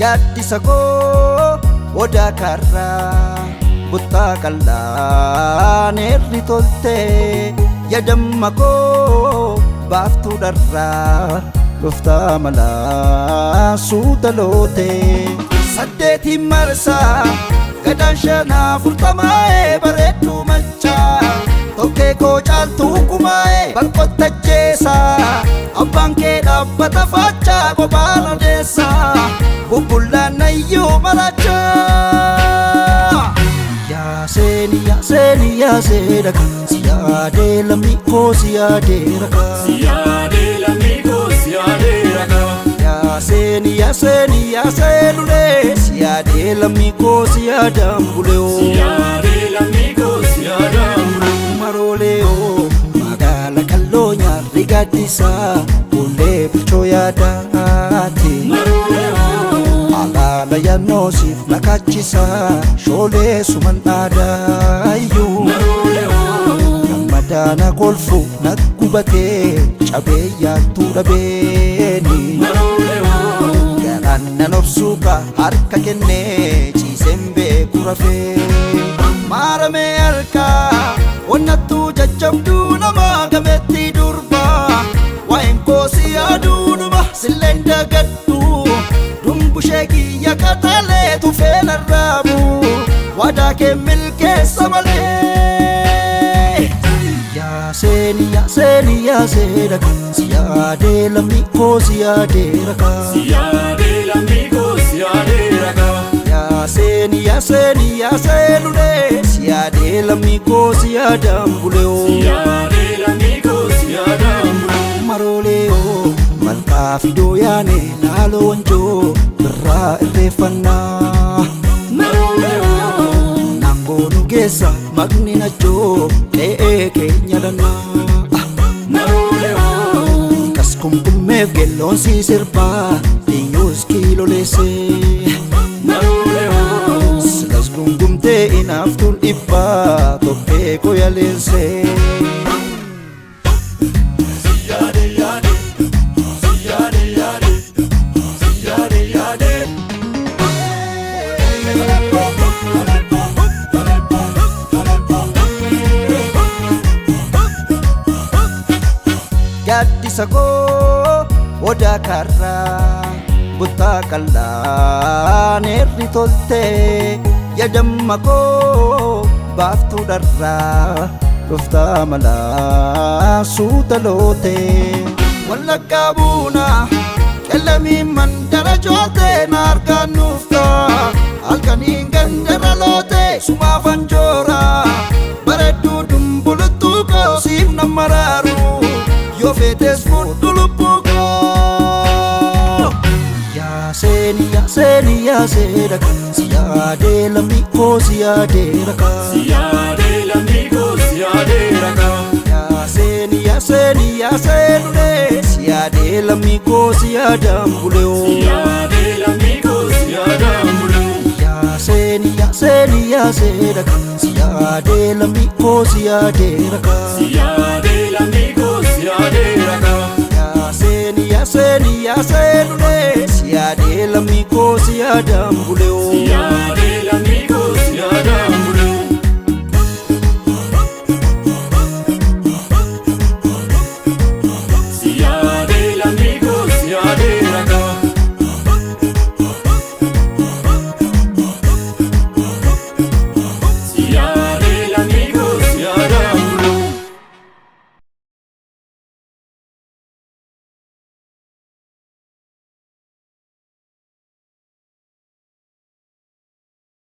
Gaaddisa koo odaa karraa buttaa qal'aan irri toltee yaadamma koo baaftuu dharraa dhuftaa malaa suuta lootee saddeetiin marsaa gadaan shanaa furtamaa'ee bareedduu machaa tokkee koo caaltuu kumaa'ee balqotta jeesaa abbaan kee dhaabbata faachaa kophaan odeessaa bubbulaan nayyuu marachaa yaaseni yaaseni yaasee dhagaa siyaadee lammii koo siyaadee ragaa siyaadee lammii koo siyaadee ragaa yaaseni yaaseni yaasee lulee siyaadee lammii koo siyaadaan buleoo siyaadee lammii koo siyaadaan buleoo marooleoo magaala kalloo nyaarri gaaddisaa bulee bilchoo yaadaati alaala yaannoosiif nakachisaa shoolee suman dhaadaayyuu gammadaana kolfu naggubatee cabee yaattuu dhabeeni garaan nan obsuuka harka kennee ciiseen beeku rafee maaramee harkaa onnattuu jajjabduu namaa gameettii durbaa waa'een koo si yaaduudhuma silleen dagaddu dumbushee kiyya kataalee tufee narraabu waadaa kee milkeessa malee yaaseni yaaseni yaasee dhagaa siyaadee lammii koo siyaadee ragaa siyaadee lammii koo siyaadee ragaa yaaseni yaaseni yaasee lulee siyaadee lammii koo siyaadaan buleoo siyaadee lammii koo siyaadaan buleoo marooleoo malkaa fidoo yaane laaloo wanjoo birraa irreeffannaa nangoo nu geessa maqni nachoo qe'ee keenya dhannaa kas kumkummeef gelloon sii sirbaa dhinyuus kiiloleessee silas gungumtee inaaftuun dhibbaa tokkee koo yaleessee Gaaddisa koo odaa karraa buttaa qal'aan irri toltee yaadamma koo baaftuu dharraa dhuftaa malaa suuta lootee wallaggaa buunaa qellamiin mandara jootee na argaan nuuftaa halkaniin gandara lootee sumaafan jooraa bareedduu dumbuluttuu koo siif nan maraaru yoo feetes fudhu lubbuu koo yaaseni yaaseni yaasee dhagaa siyaadee lammii koo siyaadee ragaa siyaadee lammii koo siyaadee ragaa yaaseni yaaseni yaasee lulee siyaadee lammii koo siyaadaan buleoo siyaadee lammii koo siyaadaan buleoo yaaseni yaaseni yaasee dhagaa siyaadee lammii koo siyaadee ragaa siyaadee lammii koo siyaadee ragaa yaaseni yaaseni yaasee lulee siyaadee lammii koo siyaadaan buleoo